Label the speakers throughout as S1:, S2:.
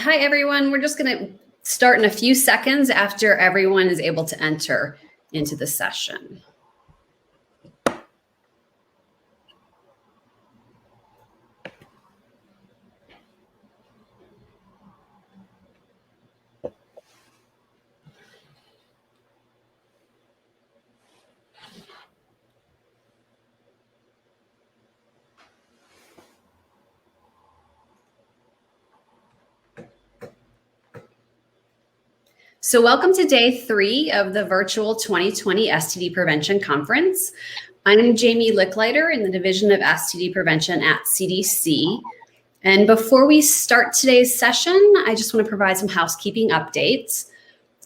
S1: Hi, everyone. We're just going to start in a few seconds after everyone is able to enter into the session. So welcome to day 3 of the virtual 2020 STD Prevention Conference. I'm Jamie Licklider in the Division of STD Prevention at CDC. And before we start today's session, I just want to provide some housekeeping updates.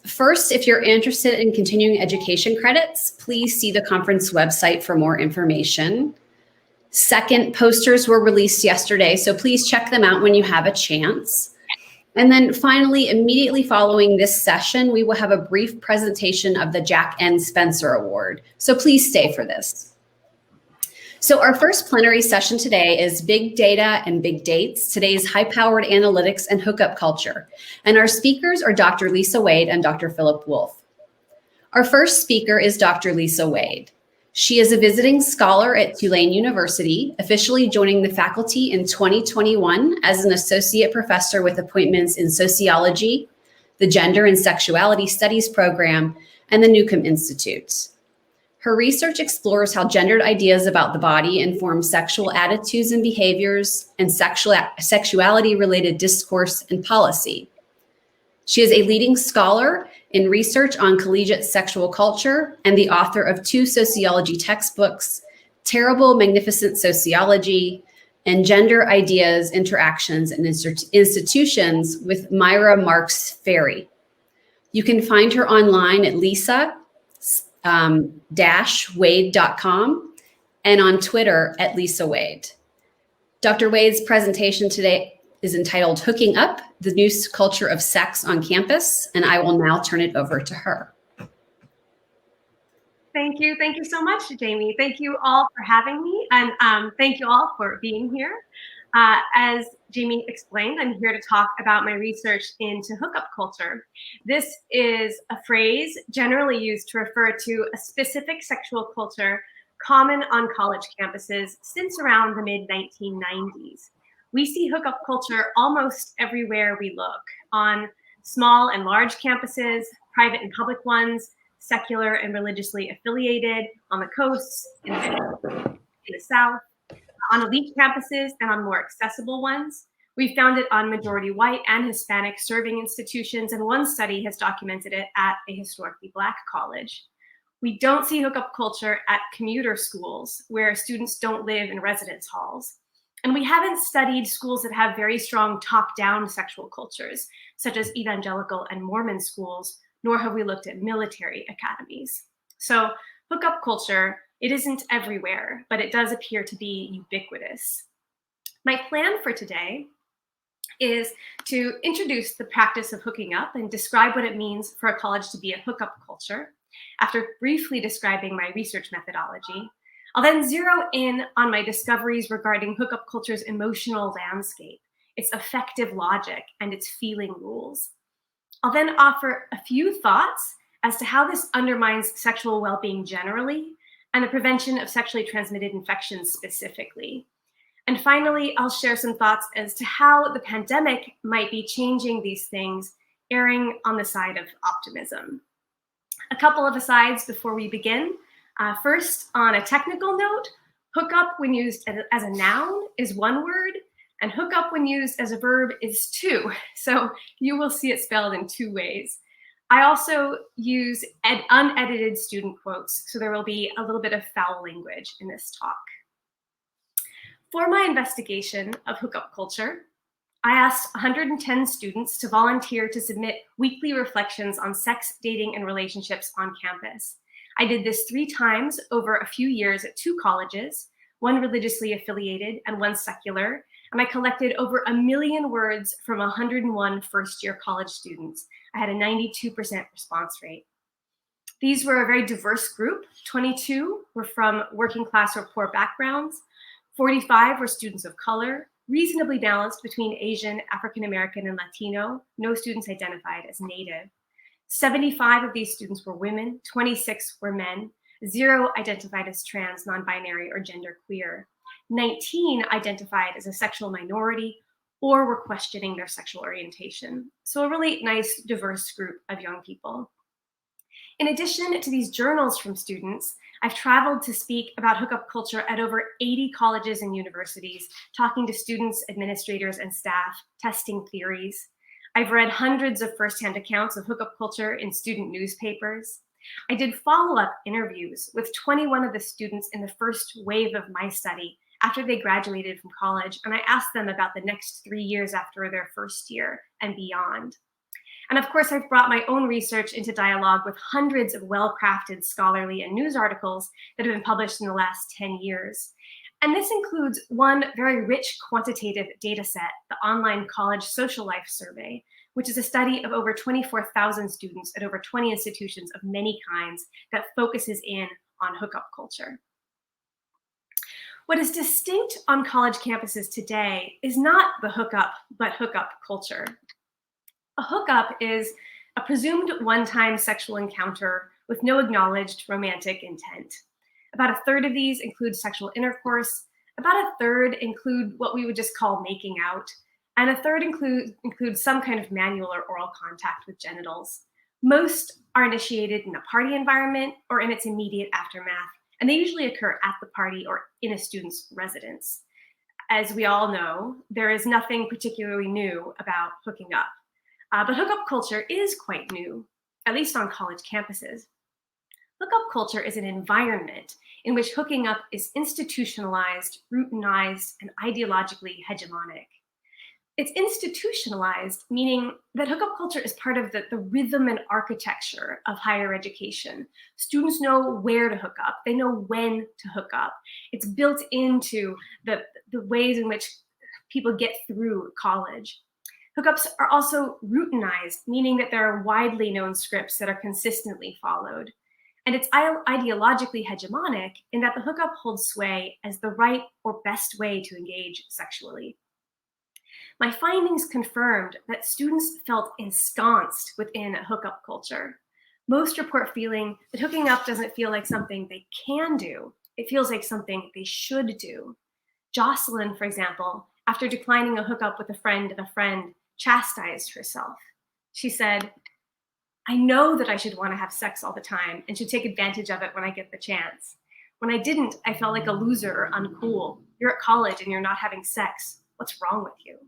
S1: First, if you're interested in continuing education credits, please see the conference website for more information. Second, posters were released yesterday, so please check them out when you have a chance. And then finally, immediately following this session, we will have a brief presentation of the Jack N. Spencer Award. So please stay for this. So our first plenary session today is Big Data and Big Dates, today's high-powered analytics and hookup culture. And our speakers are Dr. Lisa Wade and Dr. Philip Wolf. Our first speaker is Dr. Lisa Wade. She is a visiting scholar at Tulane University, officially joining the faculty in 2021 as an associate professor with appointments in sociology, the Gender and Sexuality Studies program, and the Newcomb Institute. Her research explores how gendered ideas about the body inform sexual attitudes and behaviors and sexuality-related discourse and policy. She is a leading scholar in research on collegiate sexual culture and the author of 2 sociology textbooks, Terrible Magnificent Sociology and Gender Ideas, Interactions, and Institutions with Myra Marks Ferry. You can find her online at lisa-wade.com and on Twitter at Lisa Wade. Dr. Wade's presentation today is entitled Hooking Up, the New Culture of Sex on Campus, and I will now turn it over to her.
S2: Thank you so much, Jamie. Thank you all for having me, and thank you all for being here. As Jamie explained, I'm here to talk about my research into hookup culture. This is a phrase generally used to refer to a specific sexual culture common on college campuses since around the mid-1990s. We see hookup culture almost everywhere we look, on small and large campuses, private and public ones, secular and religiously affiliated, on the coasts, in the South, on elite campuses, and on more accessible ones. We found it on majority white and Hispanic serving institutions, and one study has documented it at a historically Black college. We don't see hookup culture at commuter schools where students don't live in residence halls. And we haven't studied schools that have very strong top-down sexual cultures, such as evangelical and Mormon schools, nor have we looked at military academies. So hookup culture, it isn't everywhere, but it does appear to be ubiquitous. My plan for today is to introduce the practice of hooking up and describe what it means for a college to be a hookup culture, after briefly describing my research methodology. I'll then zero in on my discoveries regarding hookup culture's emotional landscape, its affective logic, and its feeling rules. I'll then offer a few thoughts as to how this undermines sexual well-being generally and the prevention of sexually transmitted infections specifically. And finally, I'll share some thoughts as to how the pandemic might be changing these things, erring on the side of optimism. A couple of asides before we begin. First, on a technical note, hookup when used as a noun is one word, and hookup when used as a verb is 2. So you will see it spelled in 2 ways. I also use unedited student quotes, so there will be a little bit of foul language in this talk. For my investigation of hookup culture, I asked 110 students to volunteer to submit weekly reflections on sex, dating, and relationships on campus. I did this 3 times over a few years at 2 colleges, one religiously affiliated and one secular, and I collected over 1 million words from 101 first-year college students. I had a 92% response rate. These were a very diverse group. 22 were from working class or poor backgrounds, 45 were students of color, reasonably balanced between Asian, African American, and Latino. No students identified as Native. 75 of these students were women, 26 were men, 0 identified as trans, non-binary, or genderqueer. 19 identified as a sexual minority or were questioning their sexual orientation. So a really nice, diverse group of young people. In addition to these journals from students, I've traveled to speak about hookup culture at over 80 colleges and universities, talking to students, administrators, and staff, testing theories. I've read hundreds of firsthand accounts of hookup culture in student newspapers. I did follow-up interviews with 21 of the students in the first wave of my study after they graduated from college, and I asked them about the next 3 years after their first year and beyond. And of course, I've brought my own research into dialogue with hundreds of well-crafted scholarly and news articles that have been published in the last 10 years. And this includes one very rich quantitative data set, the Online College Social Life Survey, which is a study of over 24,000 students at over 20 institutions of many kinds that focuses in on hookup culture. What is distinct on college campuses today is not the hookup, but hookup culture. A hookup is a presumed one-time sexual encounter with no acknowledged romantic intent. About a third of these include sexual intercourse, about a third include what we would just call making out, and a third includes some kind of manual or oral contact with genitals. Most are initiated in a party environment or in its immediate aftermath, and they usually occur at the party or in a student's residence. As we all know, there is nothing particularly new about hooking up. But hookup culture is quite new, at least on college campuses. Hookup culture is an environment in which hooking up is institutionalized, routinized, and ideologically hegemonic. It's institutionalized, meaning that hookup culture is part of the rhythm and architecture of higher education. Students know where to hook up. They know when to hook up. It's built into the ways in which people get through college. Hookups are also routinized, meaning that there are widely known scripts that are consistently followed. And it's ideologically hegemonic in that the hookup holds sway as the right or best way to engage sexually. My findings confirmed that students felt ensconced within a hookup culture. Most report feeling that hooking up doesn't feel like something they can do. It feels like something they should do. Jocelyn, for example, after declining a hookup with a friend of a friend, chastised herself. She said, "I know that I should want to have sex all the time and should take advantage of it when I get the chance. When I didn't, I felt like a loser or uncool. You're at college and you're not having sex. What's wrong with you?"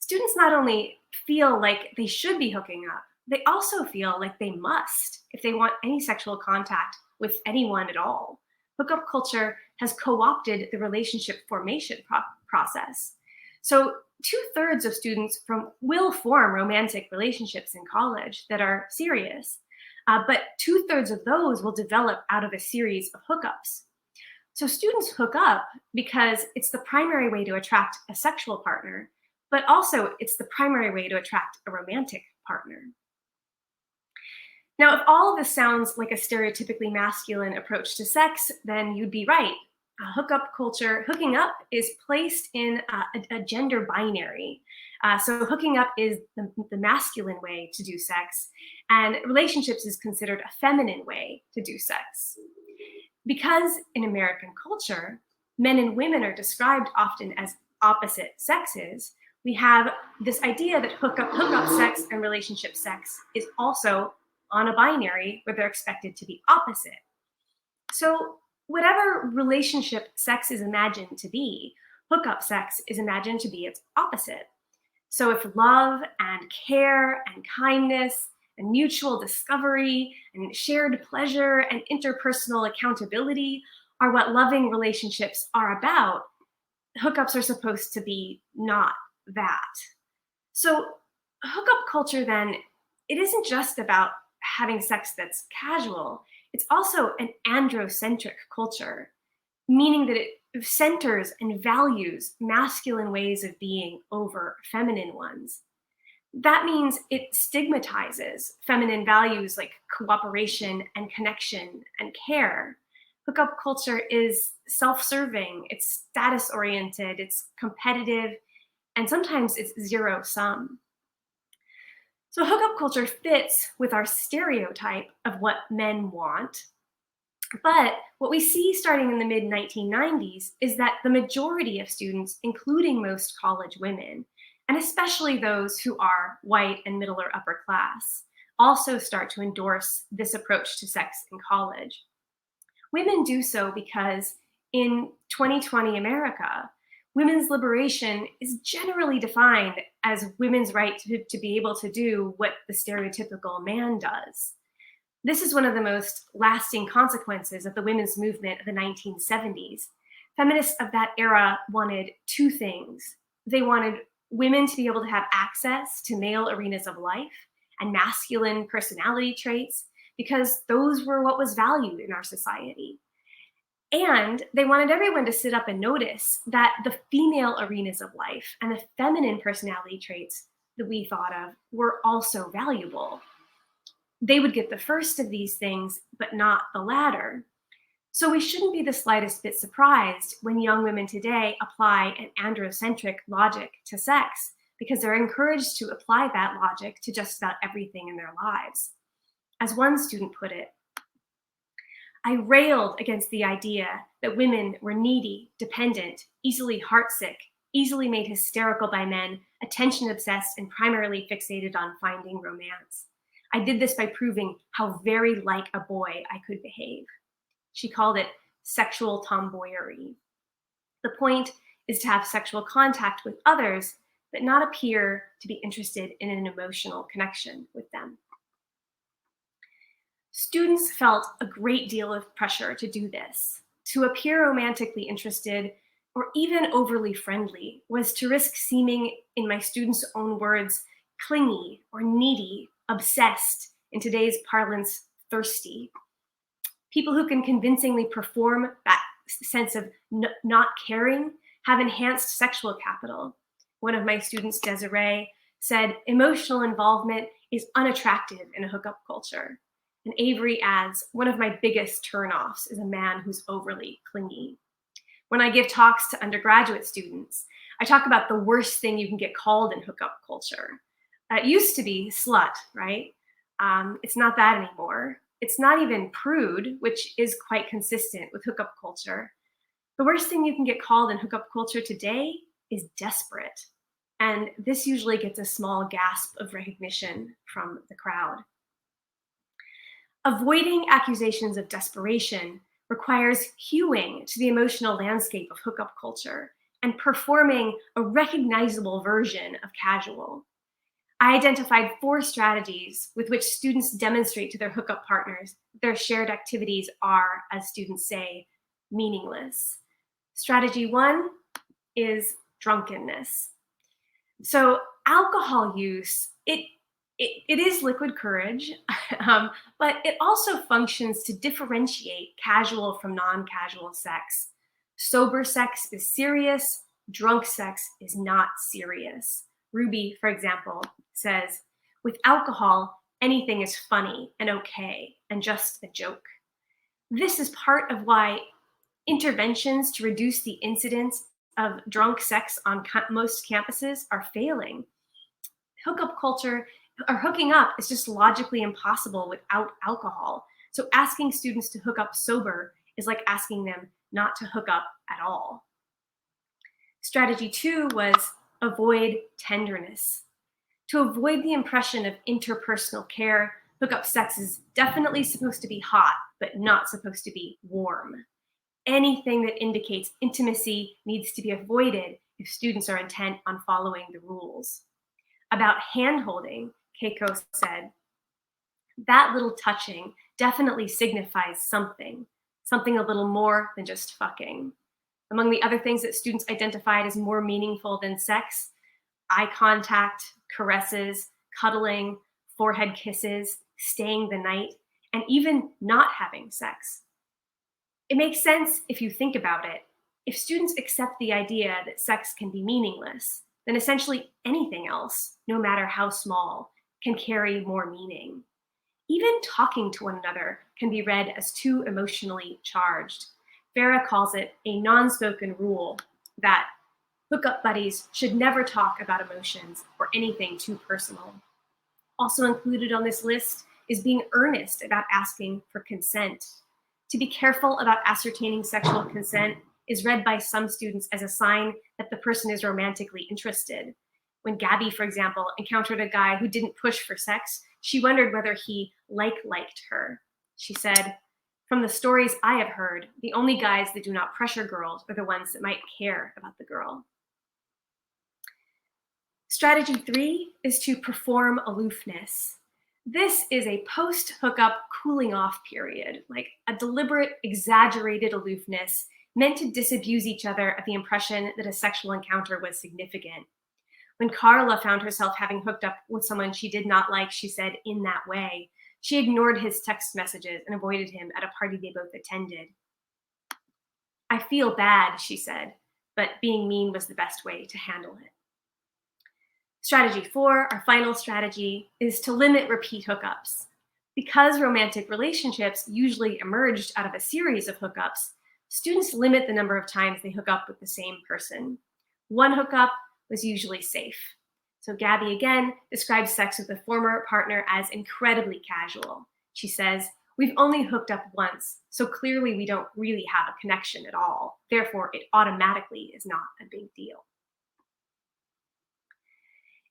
S2: Students not only feel like they should be hooking up, they also feel like they must if they want any sexual contact with anyone at all. Hookup culture has co-opted the relationship formation process. So 2/3 of students will form romantic relationships in college that are serious, but 2/3 of those will develop out of a series of hookups. So students hook up because it's the primary way to attract a sexual partner, but also it's the primary way to attract a romantic partner. Now, if all of this sounds like a stereotypically masculine approach to sex, then you'd be right. Hookup culture, hooking up is placed in a gender binary. So hooking up is the masculine way to do sex, and relationships is considered a feminine way to do sex. Because in American culture, men and women are described often as opposite sexes, we have this idea that hookup sex and relationship sex is also on a binary where they're expected to be opposite. So whatever relationship sex is imagined to be, hookup sex is imagined to be its opposite. So if love and care and kindness and mutual discovery and shared pleasure and interpersonal accountability are what loving relationships are about, hookups are supposed to be not that. So hookup culture then, it isn't just about having sex that's casual. It's also an androcentric culture, meaning that it centers and values masculine ways of being over feminine ones. That means it stigmatizes feminine values like cooperation and connection and care. Hookup culture is self-serving, it's status-oriented, it's competitive, and sometimes it's zero-sum. So hookup culture fits with our stereotype of what men want. But what we see starting in the mid-1990s is that the majority of students, including most college women, and especially those who are white and middle or upper class, also start to endorse this approach to sex in college. Women do so because in 2020 America, women's liberation is generally defined as women's right to be able to do what the stereotypical man does. This is one of the most lasting consequences of the women's movement of the 1970s. Feminists of that era wanted two things. They wanted women to be able to have access to male arenas of life and masculine personality traits, because those were what was valued in our society. And they wanted everyone to sit up and notice that the female arenas of life and the feminine personality traits that we thought of were also valuable. They would get the first of these things, but not the latter. So we shouldn't be the slightest bit surprised when young women today apply an androcentric logic to sex, because they're encouraged to apply that logic to just about everything in their lives. As one student put it, I railed against the idea that women were needy, dependent, easily heartsick, easily made hysterical by men, attention-obsessed, and primarily fixated on finding romance. I did this by proving how very like a boy I could behave. She called it sexual tomboyery. The point is to have sexual contact with others, but not appear to be interested in an emotional connection with them. Students felt a great deal of pressure to do this. To appear romantically interested or even overly friendly was to risk seeming, in my students' own words, clingy or needy, obsessed, in today's parlance, thirsty. People who can convincingly perform that sense of not caring have enhanced sexual capital. One of my students, Desiree, said, emotional involvement is unattractive in a hookup culture. And Avery adds, one of my biggest turnoffs is a man who's overly clingy. When I give talks to undergraduate students, I talk about the worst thing you can get called in hookup culture. It used to be slut, right? It's not that anymore. It's not even prude, which is quite consistent with hookup culture. The worst thing you can get called in hookup culture today is desperate. And this usually gets a small gasp of recognition from the crowd. Avoiding accusations of desperation requires hewing to the emotional landscape of hookup culture and performing a recognizable version of casual. I identified 4 strategies with which students demonstrate to their hookup partners their shared activities are, as students say, meaningless. Strategy 1 is drunkenness. So alcohol use, it is liquid courage, but it also functions to differentiate casual from non-casual sex. Sober sex is serious, drunk sex is not serious. Ruby, for example, says, with alcohol, anything is funny and okay and just a joke. This is part of why interventions to reduce the incidence of drunk sex on most campuses are failing. Hookup culture, or hooking up, is just logically impossible without alcohol. So asking students to hook up sober is like asking them not to hook up at all. Strategy 2 was avoid tenderness. To avoid the impression of interpersonal care, hookup sex is definitely supposed to be hot, but not supposed to be warm. Anything that indicates intimacy needs to be avoided if students are intent on following the rules. About hand-holding, Keiko said, that little touching definitely signifies something a little more than just fucking. Among the other things that students identified as more meaningful than sex, eye contact, caresses, cuddling, forehead kisses, staying the night, and even not having sex. It makes sense if you think about it. If students accept the idea that sex can be meaningless, then essentially anything else, no matter how small, can carry more meaning. Even talking to one another can be read as too emotionally charged. Farah calls it a non-spoken rule that hookup buddies should never talk about emotions or anything too personal. Also included on this list is being earnest about asking for consent. To be careful about ascertaining sexual consent is read by some students as a sign that the person is romantically interested. When Gabby, for example, encountered a guy who didn't push for sex, she wondered whether he liked her. She said, "From the stories I have heard, the only guys that do not pressure girls are the ones that might care about the girl." Strategy 3 is to perform aloofness. This is a post-hookup cooling off period, like a deliberate, exaggerated aloofness meant to disabuse each other of the impression that a sexual encounter was significant. When Carla found herself having hooked up with someone she did not like, she said, in that way, she ignored his text messages and avoided him at a party they both attended. "I feel bad," she said, but being mean was the best way to handle it. Strategy 4, our final strategy, is to limit repeat hookups. Because romantic relationships usually emerged out of a series of hookups, students limit the number of times they hook up with the same person. One hookup was usually safe. So Gabby again describes sex with a former partner as incredibly casual. She says, "We've only hooked up once, so clearly we don't really have a connection at all. Therefore, it automatically is not a big deal."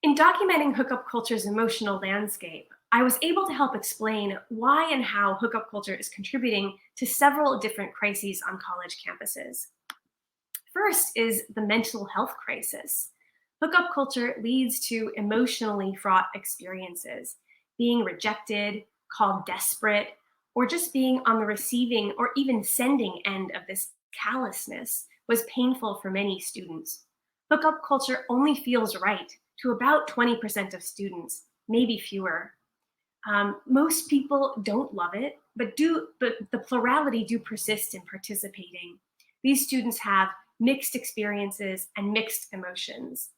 S2: In documenting hookup culture's emotional landscape, I was able to help explain why and how hookup culture is contributing to several different crises on college campuses. First is the mental health crisis. Hookup culture leads to emotionally fraught experiences, being rejected, called desperate, or just being on the receiving or even sending end of this callousness was painful for many students. Hookup culture only feels right to about 20% of students, maybe fewer. Most people don't love it, but the plurality do persist in participating. These students have mixed experiences and mixed emotions.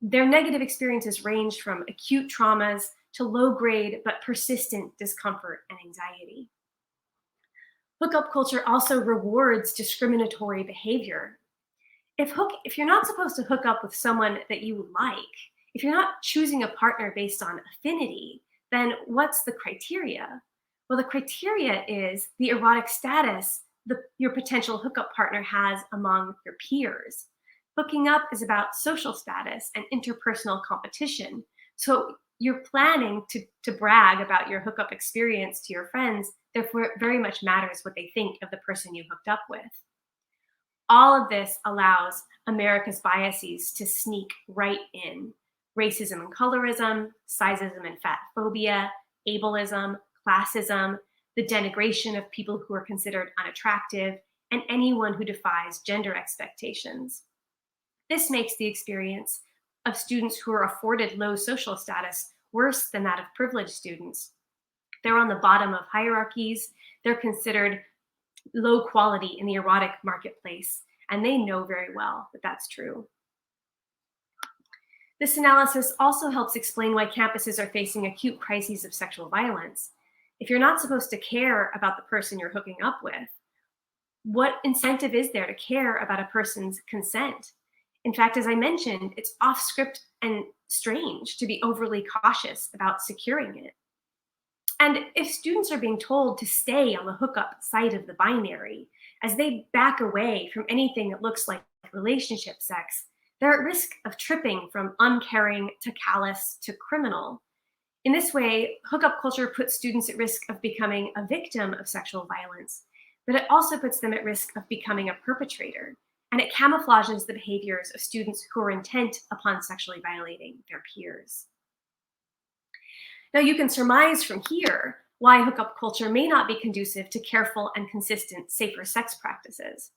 S2: Their negative experiences range from acute traumas to low-grade but persistent discomfort and anxiety. Hookup culture also rewards discriminatory behavior. If you're not supposed to hook up with someone that you like, if you're not choosing a partner based on affinity, then what's the criteria? Well, the criteria is the erotic status your potential hookup partner has among your peers. Hooking up is about social status and interpersonal competition. So you're planning to brag about your hookup experience to your friends, therefore it very much matters what they think of the person you hooked up with. All of this allows America's biases to sneak right in. Racism and colorism, sizeism and fat phobia, ableism, classism, the denigration of people who are considered unattractive, and anyone who defies gender expectations. This makes the experience of students who are afforded low social status worse than that of privileged students. They're on the bottom of hierarchies, they're considered low quality in the erotic marketplace, and they know very well that that's true. This analysis also helps explain why campuses are facing acute crises of sexual violence. If you're not supposed to care about the person you're hooking up with, what incentive is there to care about a person's consent? In fact, as I mentioned, it's off script and strange to be overly cautious about securing it. And if students are being told to stay on the hookup side of the binary, as they back away from anything that looks like relationship sex, they're at risk of tripping from uncaring to callous to criminal. In this way, hookup culture puts students at risk of becoming a victim of sexual violence, but it also puts them at risk of becoming a perpetrator, and it camouflages the behaviors of students who are intent upon sexually violating their peers. Now, you can surmise from here why hookup culture may not be conducive to careful and consistent safer sex practices.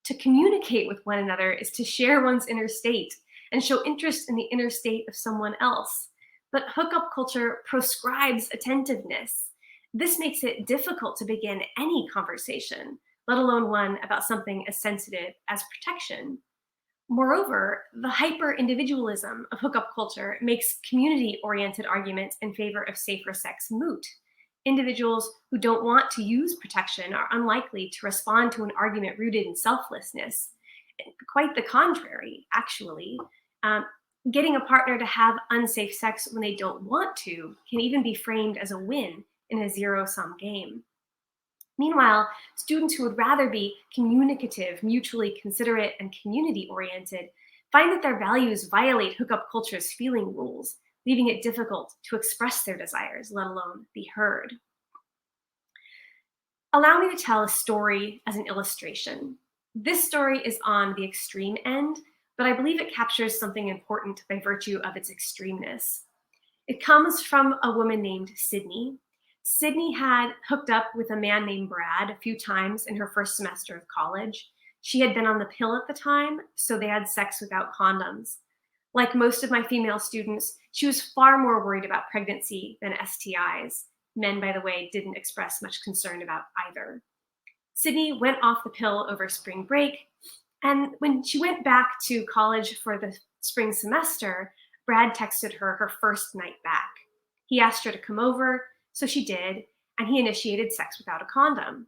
S2: To communicate with one another is to share one's inner state and show interest in the inner state of someone else. But hookup culture proscribes attentiveness. This makes it difficult to begin any conversation, let alone one about something as sensitive as protection. Moreover, the hyper-individualism of hookup culture makes community-oriented arguments in favor of safer sex moot. Individuals who don't want to use protection are unlikely to respond to an argument rooted in selflessness. Quite the contrary, actually. Um, Getting a partner to have unsafe sex when they don't want to can even be framed as a win in a zero-sum game. Meanwhile, students who would rather be communicative, mutually considerate, and community-oriented find that their values violate hookup culture's feeling rules, leaving it difficult to express their desires, let alone be heard. Allow me to tell a story as an illustration. This story is on the extreme end, but I believe it captures something important by virtue of its extremeness. It comes from a woman named Sydney. Sydney had hooked up with a man named Brad a few times in her first semester of college. She had been on the pill at the time, so they had sex without condoms. Like most of my female students, she was far more worried about pregnancy than STIs. Men, by the way, didn't express much concern about either. Sydney went off the pill over spring break, and when she went back to college for the spring semester, Brad texted her her first night back. He asked her to come over, so she did, and he initiated sex without a condom.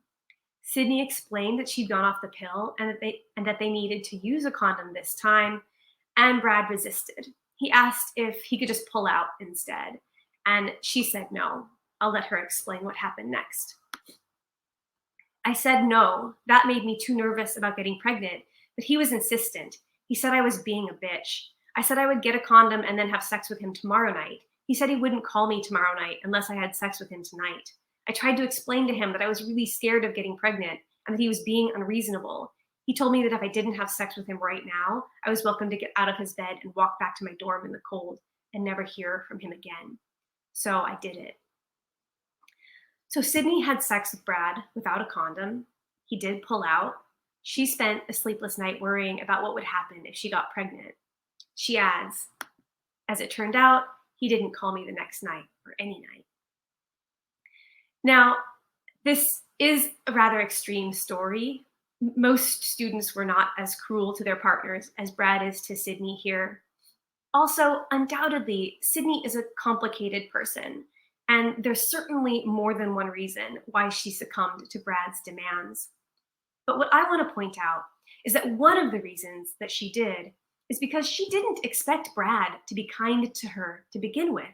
S2: Sydney explained that she'd gone off the pill and that they needed to use a condom this time, and Brad resisted. He asked if he could just pull out instead, and she said no. I'll let her explain what happened next. I said no. That made me too nervous about getting pregnant, but he was insistent. He said I was being a bitch. I said I would get a condom and then have sex with him tomorrow night. He said he wouldn't call me tomorrow night unless I had sex with him tonight. I tried to explain to him that I was really scared of getting pregnant and that he was being unreasonable. He told me that if I didn't have sex with him right now, I was welcome to get out of his bed and walk back to my dorm in the cold and never hear from him again. So I did it. So Sydney had sex with Brad without a condom. He did pull out. She spent a sleepless night worrying about what would happen if she got pregnant. She adds, as it turned out, he didn't call me the next night or any night. Now, this is a rather extreme story. Most students were not as cruel to their partners as Brad is to Sydney here. Also, undoubtedly, Sydney is a complicated person, and there's certainly more than one reason why she succumbed to Brad's demands. But what I want to point out is that one of the reasons that she did is because she didn't expect Brad to be kind to her to begin with.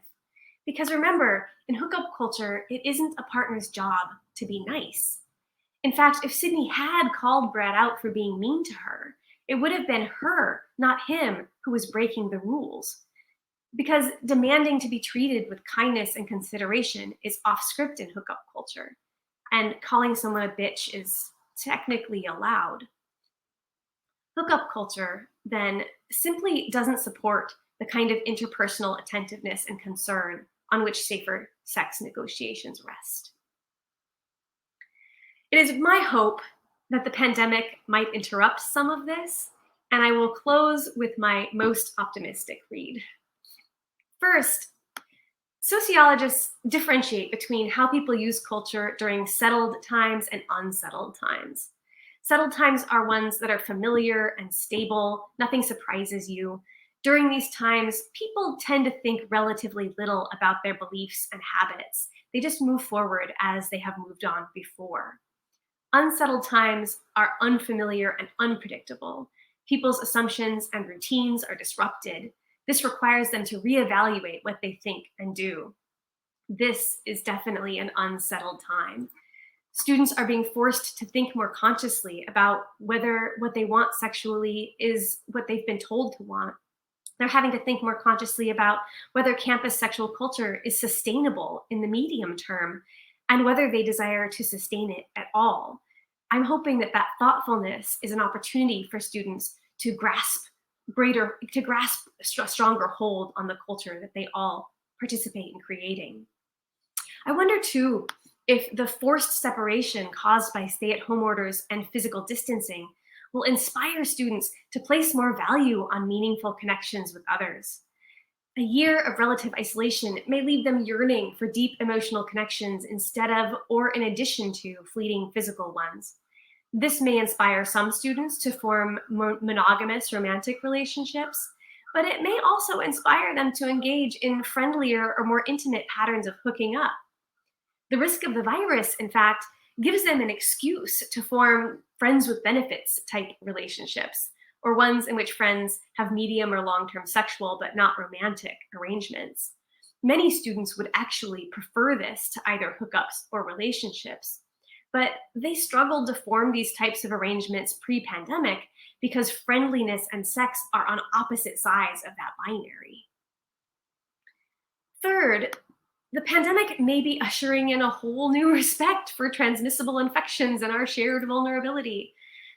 S2: Because remember, in hookup culture, it isn't a partner's job to be nice. In fact, if Sydney had called Brad out for being mean to her, it would have been her, not him, who was breaking the rules. Because demanding to be treated with kindness and consideration is off script in hookup culture, and calling someone a bitch is technically allowed. Hookup culture, then, simply doesn't support the kind of interpersonal attentiveness and concern on which safer sex negotiations rest. It is my hope that the pandemic might interrupt some of this, and I will close with my most optimistic read. First, sociologists differentiate between how people use culture during settled times and unsettled times. Settled times are ones that are familiar and stable, nothing surprises you. During these times, people tend to think relatively little about their beliefs and habits. They just move forward as they have moved on before. Unsettled times are unfamiliar and unpredictable. People's assumptions and routines are disrupted. This requires them to reevaluate what they think and do. This is definitely an unsettled time. Students are being forced to think more consciously about whether what they want sexually is what they've been told to want. They're having to think more consciously about whether campus sexual culture is sustainable in the medium term and whether they desire to sustain it at all. I'm hoping that that thoughtfulness is an opportunity for students to grasp a stronger hold on the culture that they all participate in creating. I wonder too if the forced separation caused by stay-at-home orders and physical distancing will inspire students to place more value on meaningful connections with others. A year of relative isolation may leave them yearning for deep emotional connections instead of or in addition to fleeting physical ones. This may inspire some students to form monogamous romantic relationships, but it may also inspire them to engage in friendlier or more intimate patterns of hooking up. The risk of the virus, in fact, gives them an excuse to form friends with benefits type relationships, or ones in which friends have medium or long-term sexual but not romantic arrangements. Many students would actually prefer this to either hookups or relationships, but they struggled to form these types of arrangements pre-pandemic because friendliness and sex are on opposite sides of that binary. Third, the pandemic may be ushering in a whole new respect for transmissible infections and our shared vulnerability.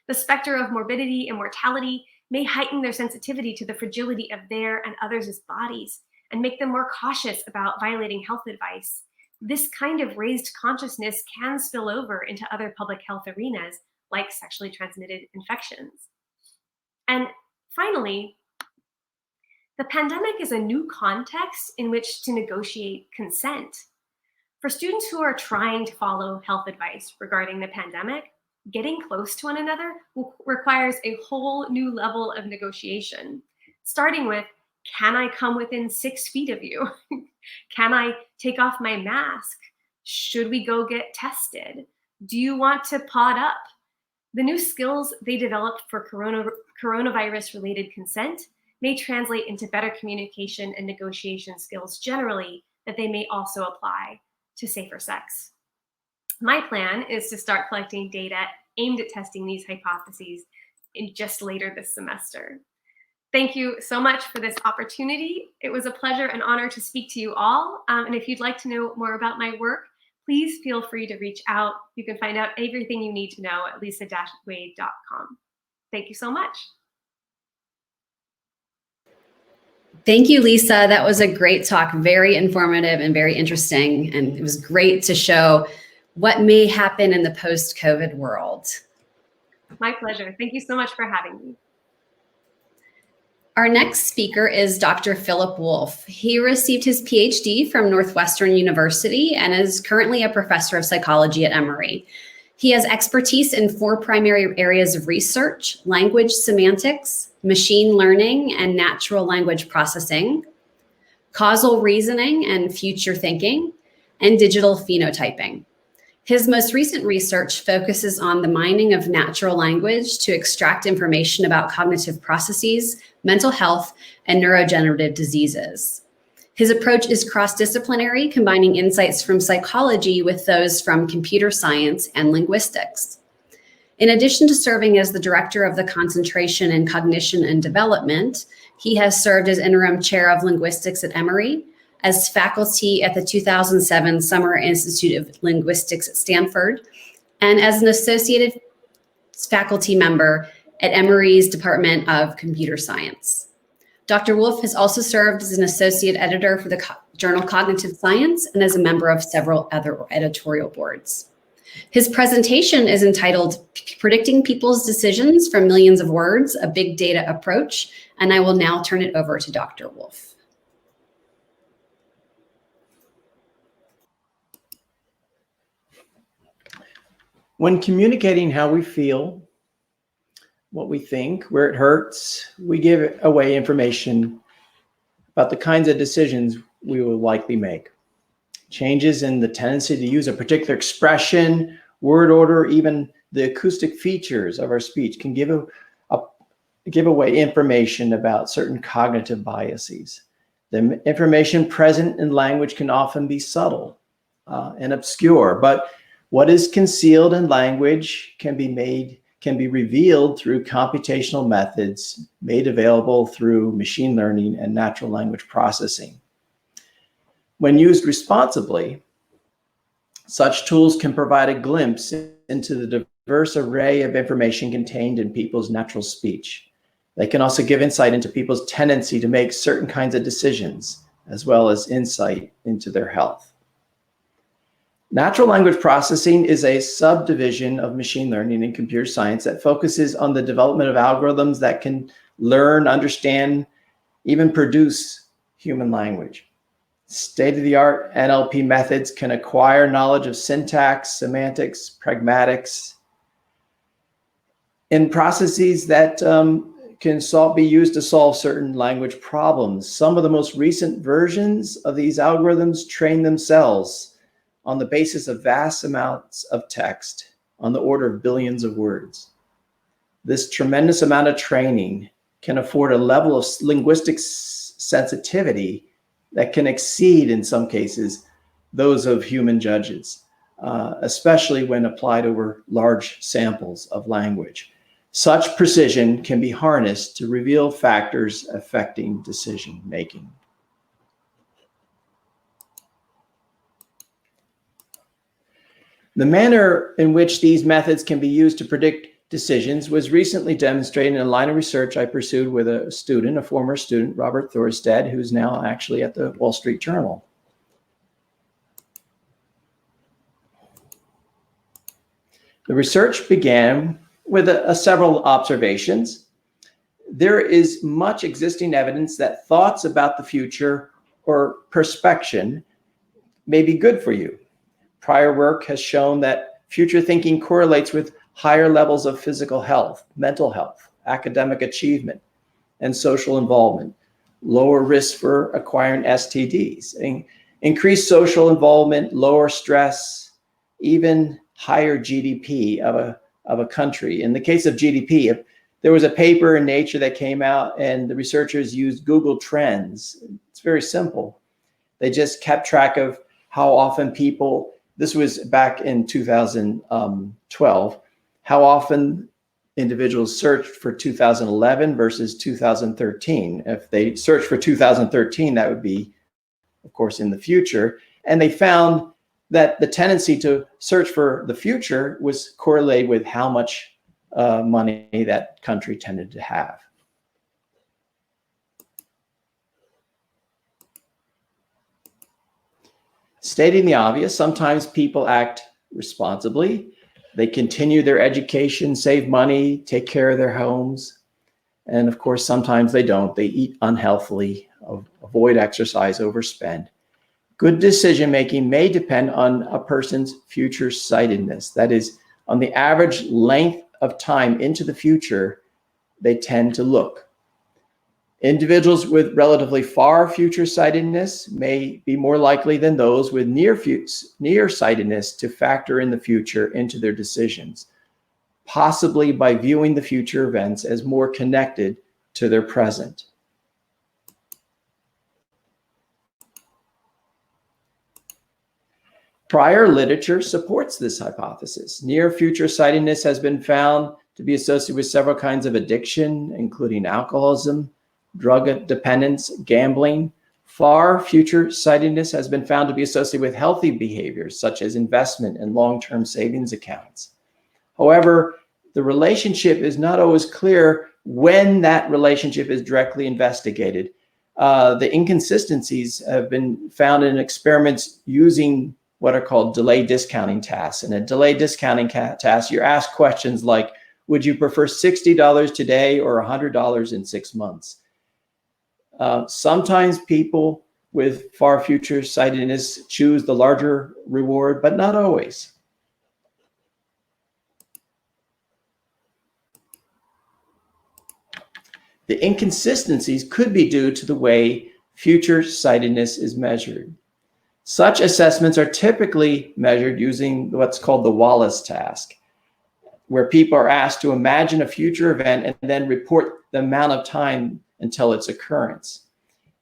S2: The specter of morbidity and mortality may heighten their sensitivity to the fragility of their and others' bodies and make them more cautious about violating health advice. This kind of raised consciousness can spill over into other public health arenas like sexually transmitted infections. And finally, the pandemic is a new context in which to negotiate consent. For students who are trying to follow health advice regarding the pandemic, getting close to one another requires a whole new level of negotiation, starting with, can I come within 6 feet of you? Can I take off my mask? Should we go get tested? Do you want to pod up? The new skills they developed for coronavirus-related consent may translate into better communication and negotiation skills generally that they may also apply to safer sex. My plan is to start collecting data aimed at testing these hypotheses in just later this semester. Thank you so much for this opportunity. It was a pleasure and honor to speak to you all. And if you'd like to know more about my work, please feel free to reach out. You can find out everything you need to know at lisa-wade.com. Thank you so much.
S1: Thank you, Lisa. That was a great talk, very informative and very interesting. And it was great to show what may happen in the post-COVID world.
S2: My pleasure. Thank you so much for having me.
S1: Our next speaker is Dr. Philip Wolff. He received his PhD from Northwestern University and is currently a professor of psychology at Emory. He has expertise in 4 primary areas of research: language semantics, machine learning and natural language processing, causal reasoning and future thinking, and digital phenotyping. His most recent research focuses on the mining of natural language to extract information about cognitive processes, mental health, and neurodegenerative diseases. His approach is cross-disciplinary, combining insights from psychology with those from computer science and linguistics. In addition to serving as the director of the concentration in cognition and development, he has served as interim chair of linguistics at Emory, as faculty at the 2007 Summer Institute of Linguistics at Stanford, and as an associated faculty member at Emory's Department of Computer Science. Dr. Wolff has also served as an associate editor for the journal Cognitive Science and as a member of several other editorial boards. His presentation is entitled Predicting People's Decisions from Millions of Words, a Big Data Approach, and I will now turn it over to Dr. Wolff.
S3: When communicating how we feel, what we think, where it hurts, we give away information about the kinds of decisions we will likely make. Changes in the tendency to use a particular expression, word order, even the acoustic features of our speech can give away information about certain cognitive biases. The information present in language can often be subtle and obscure, but what is concealed in language can be revealed through computational methods made available through machine learning and natural language processing. When used responsibly, such tools can provide a glimpse into the diverse array of information contained in people's natural speech. They can also give insight into people's tendency to make certain kinds of decisions, as well as insight into their health. Natural language processing is a subdivision of machine learning and computer science that focuses on the development of algorithms that can learn, understand, even produce human language. State-of-the-art NLP methods can acquire knowledge of syntax, semantics, pragmatics, in processes that can be used to solve certain language problems. Some of the most recent versions of these algorithms train themselves on the basis of vast amounts of text on the order of billions of words. This tremendous amount of training can afford a level of linguistic sensitivity that can exceed, in some cases, those of human judges, especially when applied over large samples of language. Such precision can be harnessed to reveal factors affecting decision making. The manner in which these methods can be used to predict decisions was recently demonstrated in a line of research I pursued with a student, a former student, Robert Thorstad, who's now actually at the Wall Street Journal. The research began with several observations. There is much existing evidence that thoughts about the future or perspection may be good for you. Prior work has shown that future thinking correlates with higher levels of physical health, mental health, academic achievement, and social involvement, lower risk for acquiring STDs, increased social involvement, lower stress, even higher GDP of a country. In the case of GDP, there was a paper in Nature that came out and the researchers used Google Trends. It's very simple. They just kept track of how often people, this was back in 2012, how often individuals searched for 2011 versus 2013. If they searched for 2013, that would be, of course, in the future. And they found that the tendency to search for the future was correlated with how much money that country tended to have. Stating the obvious, sometimes people act responsibly. They continue their education, save money, take care of their homes. And of course, sometimes they don't. They eat unhealthily, avoid exercise, overspend. Good decision-making may depend on a person's future sightedness. That is, on the average length of time into the future they tend to look. Individuals with relatively far future sightedness may be more likely than those with near sightedness to factor in the future into their decisions, possibly by viewing the future events as more connected to their present. Prior literature supports this hypothesis. Near future sightedness has been found to be associated with several kinds of addiction, including alcoholism, drug dependence, gambling. Far future sightedness has been found to be associated with healthy behaviors such as investment and long-term savings accounts. However, the relationship is not always clear when that relationship is directly investigated. The inconsistencies have been found in experiments using what are called delay discounting tasks. In a delay discounting task, you're asked questions like, would you prefer $60 today or $100 in 6 months? Sometimes people with far future sightedness choose the larger reward, but not always. The inconsistencies could be due to the way future sightedness is measured. Such assessments are typically measured using what's called the Wallace task, where people are asked to imagine a future event and then report the amount of time until its occurrence.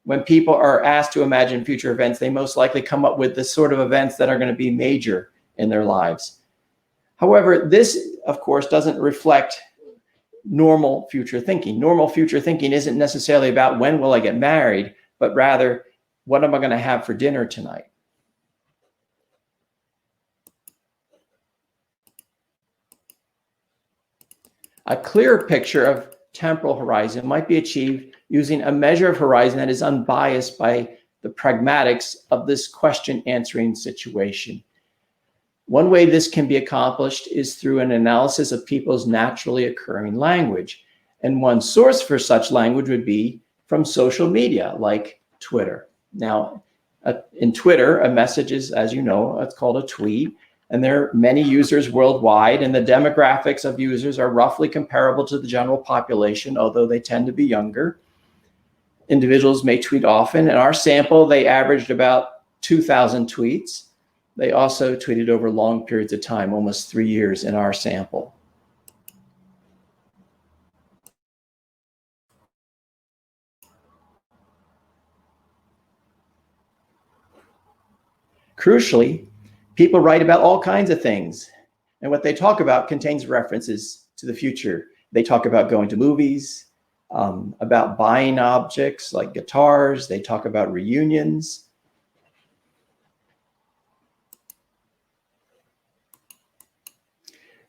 S3: When people are asked to imagine future events, they most likely come up with the sort of events that are going to be major in their lives. However, this, of course, doesn't reflect normal future thinking. Normal future thinking isn't necessarily about when will I get married, but rather, what am I going to have for dinner tonight? A clearer picture of temporal horizon might be achieved using a measure of horizon that is unbiased by the pragmatics of this question answering situation. One way this can be accomplished is through an analysis of people's naturally occurring language. And one source for such language would be from social media like Twitter. Now, in Twitter, a message is, as you know, it's called a tweet. And there are many users worldwide, and the demographics of users are roughly comparable to the general population, although they tend to be younger. Individuals may tweet often. In our sample, they averaged about 2,000 tweets. They also tweeted over long periods of time, almost 3 years in our sample. Crucially, people write about all kinds of things, and what they talk about contains references to the future. They talk about going to movies, about buying objects like guitars. They talk about reunions.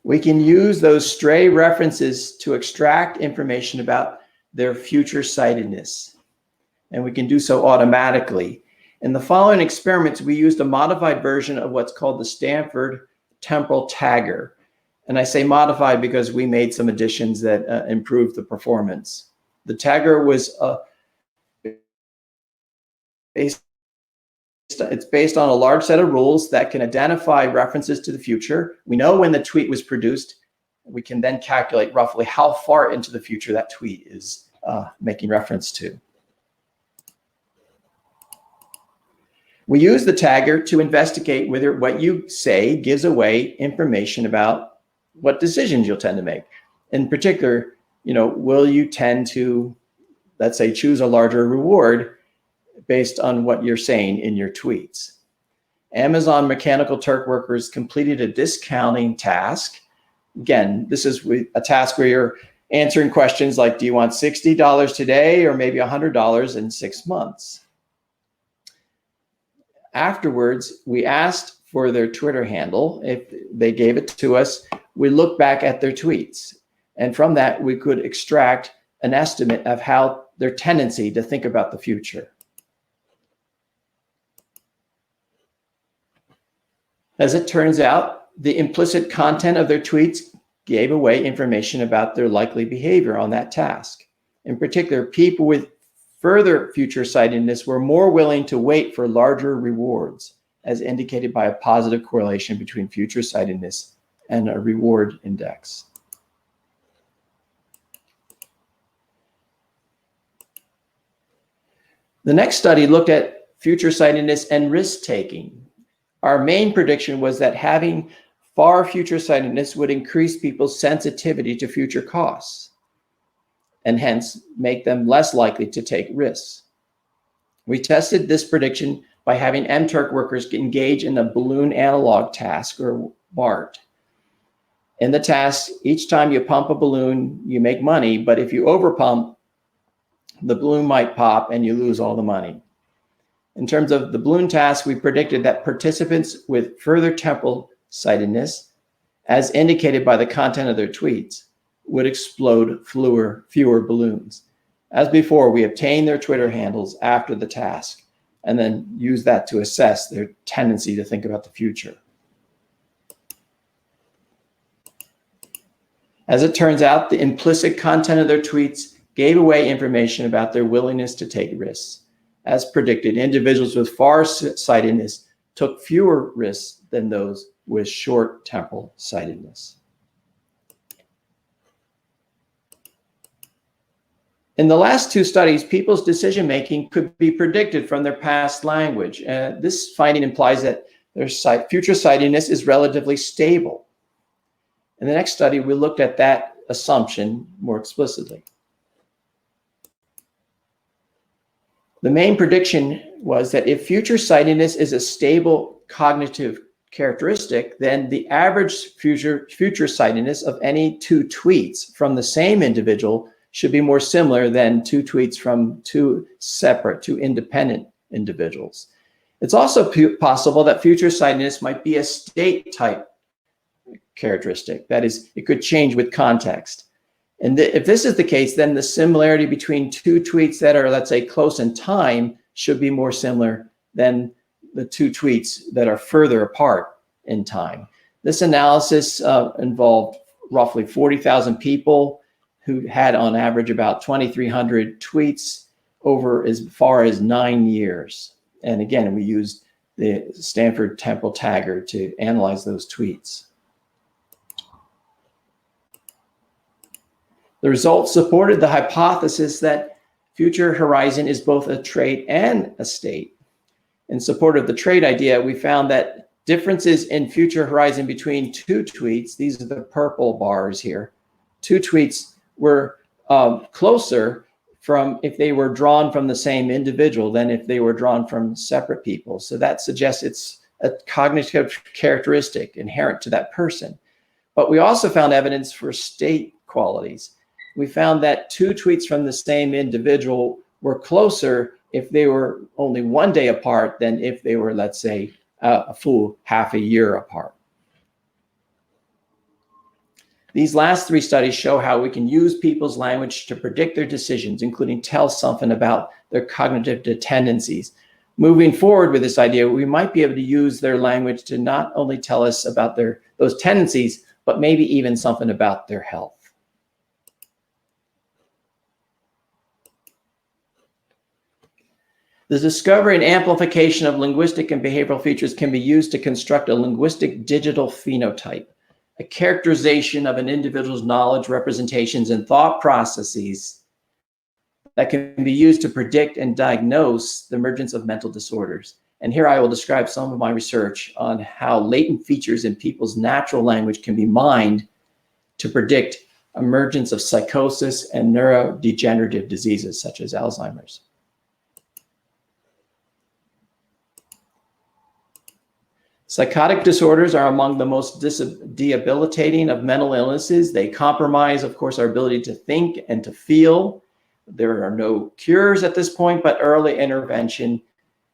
S3: We can use those stray references to extract information about their future sightedness, and we can do so automatically. In the following experiments, we used a modified version of what's called the Stanford Temporal tagger. And I say modified because we made some additions that improved the performance. The tagger was it's based on a large set of rules that can identify references to the future. We know when the tweet was produced. We can then calculate roughly how far into the future that tweet is making reference to. We use the tagger to investigate whether what you say gives away information about what decisions you'll tend to make. In particular, will you tend to, let's say, choose a larger reward based on what you're saying in your tweets? Amazon Mechanical Turk workers completed a discounting task. Again, this is a task where you're answering questions like, do you want $60 today or maybe $100 in 6 months? Afterwards, we asked for their Twitter handle. If they gave it to us, we looked back at their tweets. And from that, we could extract an estimate of how their tendency to think about the future. As it turns out, the implicit content of their tweets gave away information about their likely behavior on that task. In particular, people with further future sightedness were more willing to wait for larger rewards, as indicated by a positive correlation between future sightedness and a reward index. The next study looked at future sightedness and risk-taking. Our main prediction was that having far future sightedness would increase people's sensitivity to future costs, and hence make them less likely to take risks. We tested this prediction by having MTurk workers engage in a balloon analog task, or BART. In the task, each time you pump a balloon, you make money, but if you overpump, the balloon might pop and you lose all the money. In terms of the balloon task, we predicted that participants with further temporal sightedness, as indicated by the content of their tweets, would explode fewer balloons. As before, we obtained their Twitter handles after the task and then use that to assess their tendency to think about the future. As it turns out, the implicit content of their tweets gave away information about their willingness to take risks. As predicted, individuals with far sightedness took fewer risks than those with short temporal sightedness. In the last two studies, people's decision-making could be predicted from their past language. This finding implies that their future sightedness is relatively stable. In the next study, we looked at that assumption more explicitly. The main prediction was that if future sightedness is a stable cognitive characteristic, then the average future sightedness of any two tweets from the same individual should be more similar than two tweets from two independent individuals. It's also possible that future sightedness might be a state type characteristic. That is, it could change with context. And if this is the case, then the similarity between two tweets that are, let's say, close in time should be more similar than the two tweets that are further apart in time. This analysis involved roughly 40,000 people who had on average about 2,300 tweets over as far as 9 years. And again, we used the Stanford Temporal tagger to analyze those tweets. The results supported the hypothesis that future horizon is both a trait and a state. In support of the trait idea, we found that Differences in future horizon between two tweets, these are the purple bars here. Two tweets were closer from if they were drawn from the same individual than if they were drawn from separate people. So that suggests it's a cognitive characteristic inherent to that person. But we also found evidence for state qualities. We found that two tweets from the same individual were closer if they were only 1 day apart than if they were, let's say, a full half a year apart. These last three studies show how we can use people's language to predict their decisions, including tell something about their cognitive tendencies. Moving forward with this idea, we might be able to use their language to not only tell us about those tendencies, but maybe even something about their health. The discovery and amplification of linguistic and behavioral features can be used to construct a linguistic digital phenotype, a characterization of an individual's knowledge, representations, and thought processes that can be used to predict and diagnose the emergence of mental disorders. And here I will describe some of my research on how latent features in people's natural language can be mined to predict emergence of psychosis and neurodegenerative diseases such as Alzheimer's. Psychotic disorders are among the most debilitating of mental illnesses. They compromise, of course, our ability to think and to feel. There are no cures at this point, but early intervention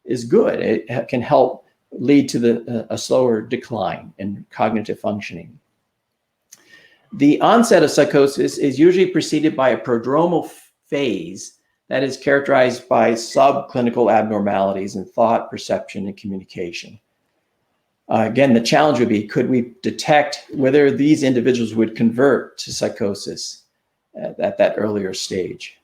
S3: is good. It can help lead to a slower decline in cognitive functioning. The onset of psychosis is usually preceded by a prodromal phase that is characterized by subclinical abnormalities in thought, perception, and communication. Again, the challenge would be, could we detect whether these individuals would convert to psychosis at that earlier stage?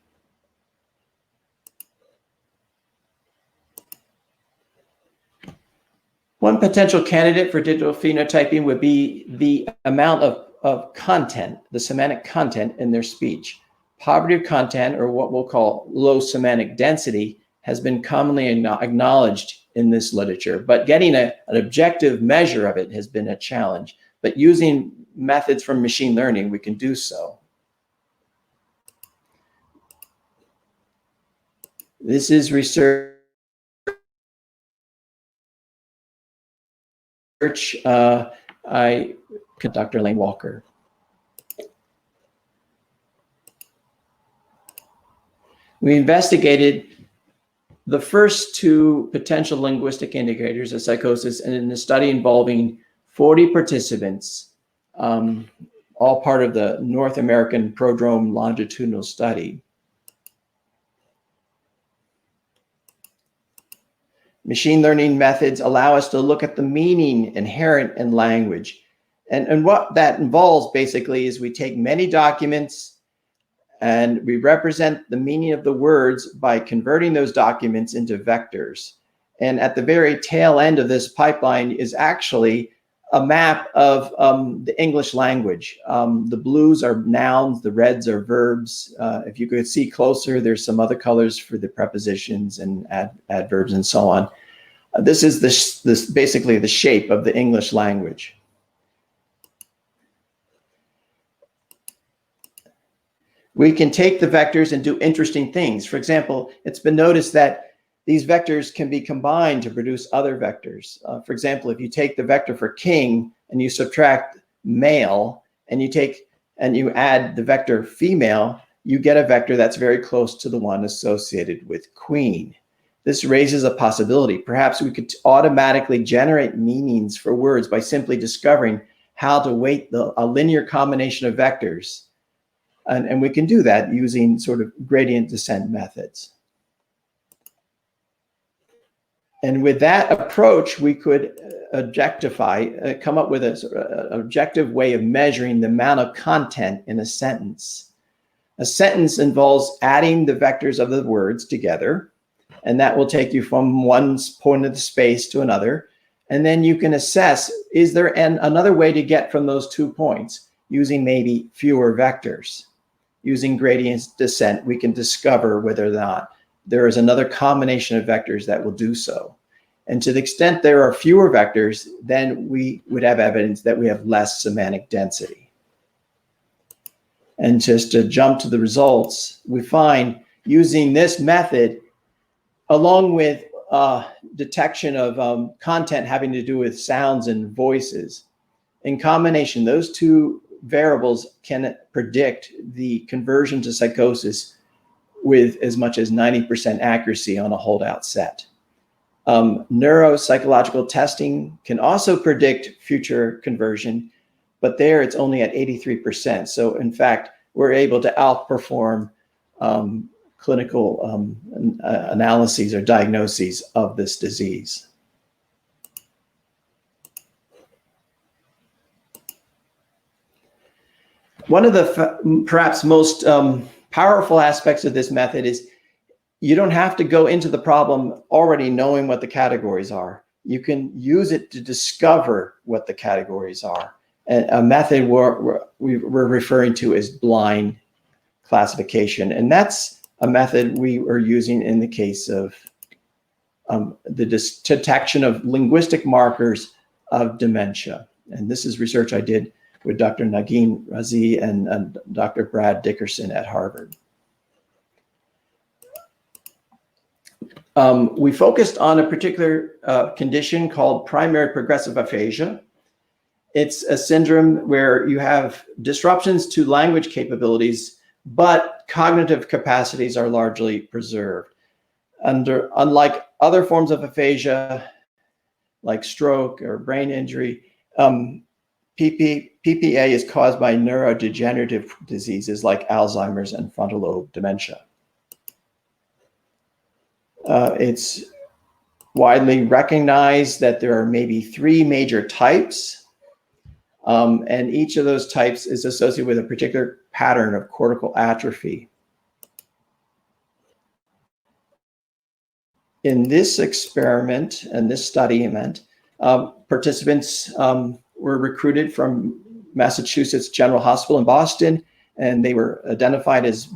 S3: One potential candidate for digital phenotyping would be the amount of content, the semantic content in their speech. Poverty of content, or what we'll call low semantic density, has been commonly acknowledged in this literature, but getting an objective measure of it has been a challenge. But using methods from machine learning, we can do so. This is research Dr. Lane Walker. We investigated the first two potential linguistic indicators of psychosis and in a study involving 40 participants, all part of the North American Prodrome longitudinal study. Machine learning methods allow us to look at the meaning inherent in language. And what that involves basically is we take many documents and we represent the meaning of the words by converting those documents into vectors. And at the very tail end of this pipeline is actually a map of the English language. The blues are nouns, the reds are verbs. If you could see closer, there's some other colors for the prepositions and adverbs and so on. This is this basically the shape of the English language. We can take the vectors and do interesting things. For example, it's been noticed that these vectors can be combined to produce other vectors. For example, if you take the vector for king and you subtract male and you add the vector female, you get a vector that's very close to the one associated with queen. This raises a possibility. Perhaps we could automatically generate meanings for words by simply discovering how to weight a linear combination of vectors. And we can do that using sort of gradient descent methods. And with that approach, we could come up with an objective way of measuring the amount of content in a sentence. A sentence involves adding the vectors of the words together, and that will take you from one point of the space to another. And then you can assess, is there another way to get from those 2 points using maybe fewer vectors? Using gradient descent, we can discover whether or not there is another combination of vectors that will do so. And to the extent there are fewer vectors, then we would have evidence that we have less semantic density. And just to jump to the results, we find using this method, along with detection of content having to do with sounds and voices, in combination, those two variables can predict the conversion to psychosis with as much as 90% accuracy on a holdout set. Neuropsychological testing can also predict future conversion, but there it's only at 83%. So in fact, we're able to outperform clinical analyses or diagnoses of this disease. One of the perhaps most powerful aspects of this method is you don't have to go into the problem already knowing what the categories are. You can use it to discover what the categories are. And a method we're referring to as blind classification. And that's a method we are using in the case of the detection of linguistic markers of dementia. And this is research I did with Dr. Nagin Razi and Dr. Brad Dickerson at Harvard. We focused on a particular condition called primary progressive aphasia. It's a syndrome where you have disruptions to language capabilities, but cognitive capacities are largely preserved. Unlike other forms of aphasia, like stroke or brain injury, PPA is caused by neurodegenerative diseases like Alzheimer's and frontal lobe dementia. It's widely recognized that there are maybe 3 major types, and each of those types is associated with a particular pattern of cortical atrophy. In this experiment and this study event, participants were recruited from Massachusetts General Hospital in Boston, and they were identified as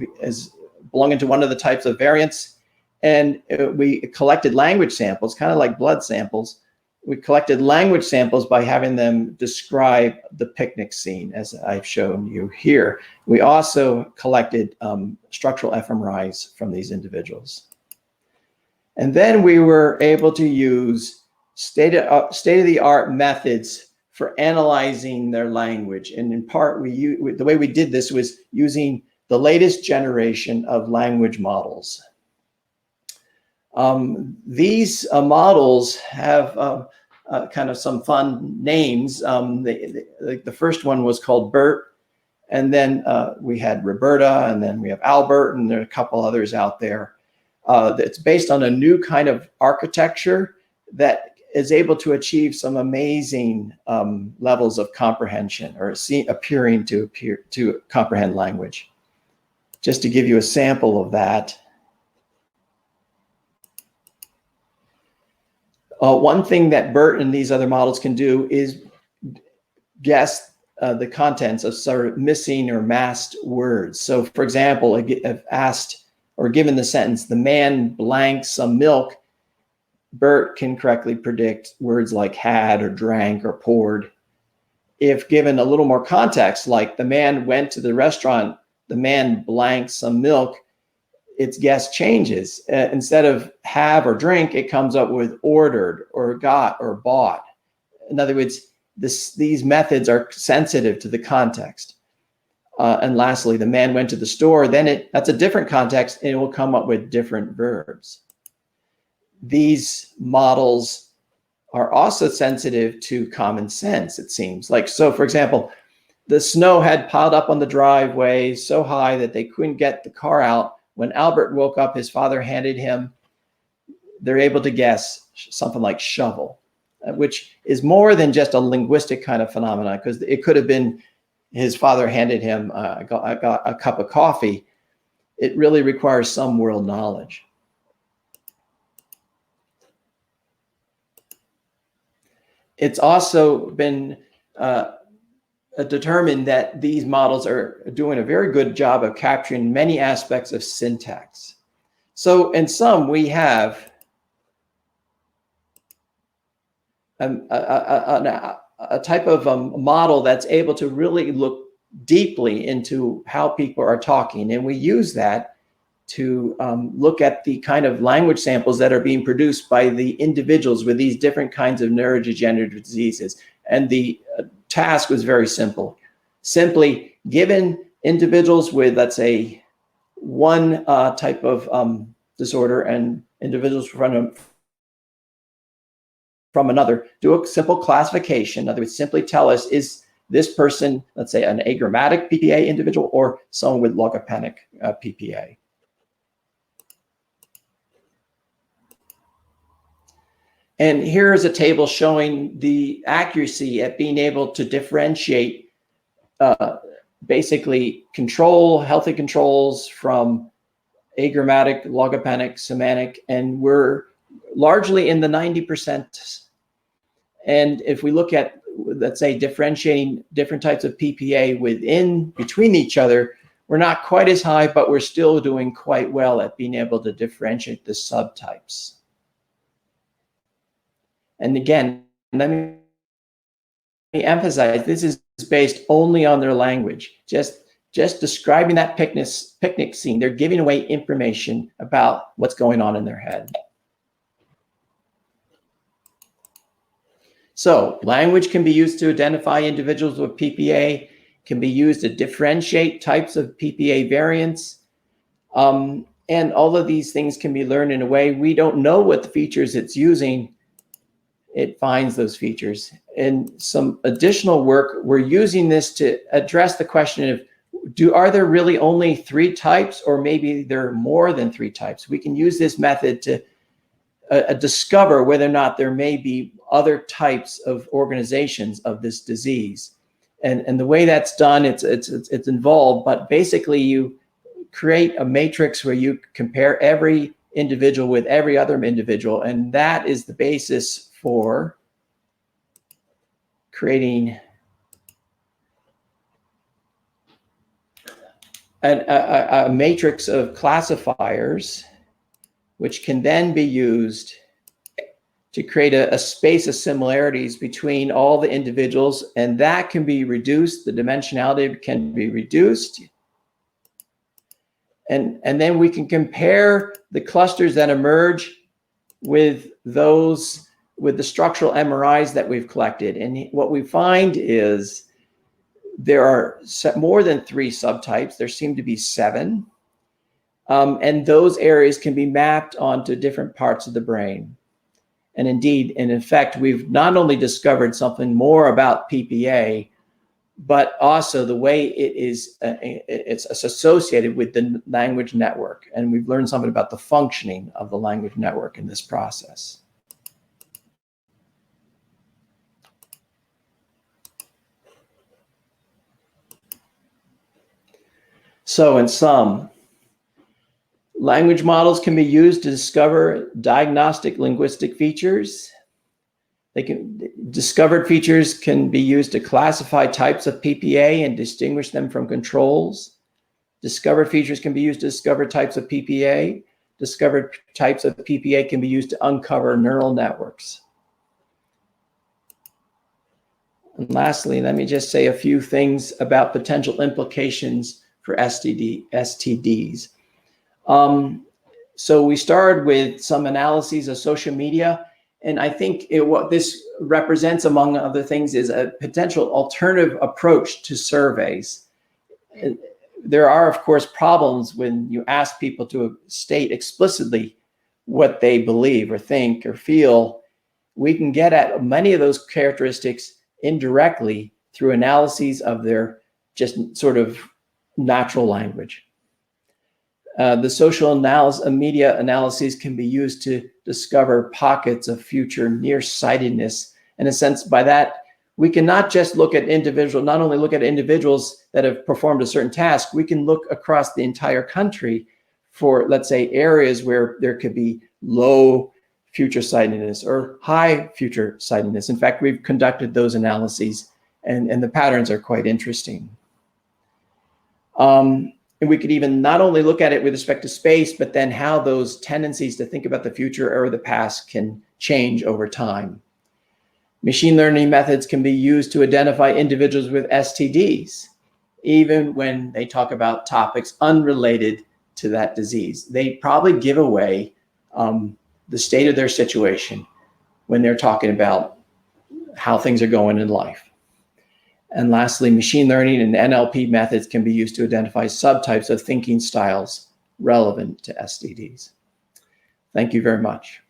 S3: belonging to one of the types of variants. And we collected language samples, kind of like blood samples. We collected language samples by having them describe the picnic scene, as I've shown you here. We also collected structural fMRIs from these individuals. And then we were able to use state-of-the-art methods for analyzing their language. And in part, the way we did this was using the latest generation of language models. These models have kind of some fun names. The first one was called Bert, and then we had Roberta, and then we have Albert, and there are a couple others out there. It's based on a new kind of architecture that is able to achieve some amazing levels of comprehension, or appearing to comprehend language. Just to give you a sample of that. One thing that Bert and these other models can do is guess the contents of sort of missing or masked words. So for example, if asked or given the sentence, "the man blank some milk," Bert can correctly predict words like had or drank or poured. If given a little more context, like "the man went to the restaurant, the man blank some milk," its guess changes. Instead of have or drink, it comes up with ordered or got or bought. In other words, these methods are sensitive to the context. And lastly, "the man went to the store," then that's a different context, and it will come up with different verbs. These models are also sensitive to common sense, it seems. Like, so for example, the snow had piled up on the driveway so high that they couldn't get the car out. When Albert woke up, his father handed him, they're able to guess something like shovel, which is more than just a linguistic kind of phenomenon, because it could have been his father handed him I got a cup of coffee. It really requires some world knowledge. It's also been determined that these models are doing a very good job of capturing many aspects of syntax. So in sum, we have a type of model that's able to really look deeply into how people are talking. And we use that to look at the kind of language samples that are being produced by the individuals with these different kinds of neurodegenerative diseases. And the task was very simple. Simply given individuals with, let's say, one type of disorder and individuals from another, do a simple classification. In other words, simply tell us, is this person, let's say, an agrammatic PPA individual or someone with logopenic PPA? And here's a table showing the accuracy at being able to differentiate basically healthy controls from agrammatic, logopenic, semantic, and we're largely in the 90%. And if we look at, let's say, differentiating different types of PPA between each other, we're not quite as high, but we're still doing quite well at being able to differentiate the subtypes. And again, let me emphasize, this is based only on their language. Just describing that picnic scene, they're giving away information about what's going on in their head. So language can be used to identify individuals with PPA, can be used to differentiate types of PPA variants. And all of these things can be learned in a way we don't know what the features it's using. It finds those features. And some additional work, we're using this to address the question of, are there really only 3 types, or maybe there are more than 3 types? We can use this method to discover whether or not there may be other types of organizations of this disease. And the way that's done, it's involved, but basically you create a matrix where you compare every individual with every other individual, and that is the basis for creating a matrix of classifiers, which can then be used to create a space of similarities between all the individuals, and that can be reduced. The dimensionality can be reduced. And then we can compare the clusters that emerge with those with the structural MRIs that we've collected. And what we find is there are more than 3 subtypes. There seem to be 7. And those areas can be mapped onto different parts of the brain. And indeed, and in fact, we've not only discovered something more about PPA, but also the way it's associated with the language network. And we've learned something about the functioning of the language network in this process. So in sum, language models can be used to discover diagnostic linguistic features. Discovered features can be used to classify types of PPA and distinguish them from controls. Discovered features can be used to discover types of PPA. Discovered types of PPA can be used to uncover neural networks. And lastly, let me just say a few things about potential implications for STDs. So we started with some analyses of social media, and I think what this represents, among other things, is a potential alternative approach to surveys. There are, of course, problems when you ask people to state explicitly what they believe or think or feel. We can get at many of those characteristics indirectly through analyses of their just sort of natural language. The social media analyses can be used to discover pockets of future nearsightedness. In a sense, by that, we can not only look at individuals that have performed a certain task, we can look across the entire country for, let's say, areas where there could be low future sightedness or high future sightedness. In fact, we've conducted those analyses, and the patterns are quite interesting. And we could even not only look at it with respect to space, but then how those tendencies to think about the future or the past can change over time. Machine learning methods can be used to identify individuals with STDs, even when they talk about topics unrelated to that disease. They probably give away the state of their situation when they're talking about how things are going in life. And lastly, machine learning and NLP methods can be used to identify subtypes of thinking styles relevant to STDs. Thank you very much.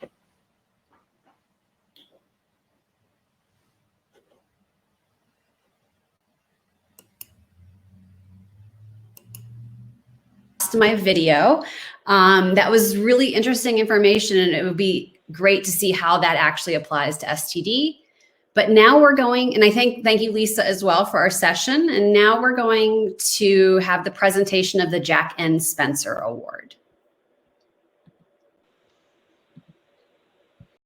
S1: My video. That was really interesting information, and it would be great to see how that actually applies to STD. But now we're going, and I thank you, Lisa, as well for our session. And now we're going to have the presentation of the Jack N. Spencer Award.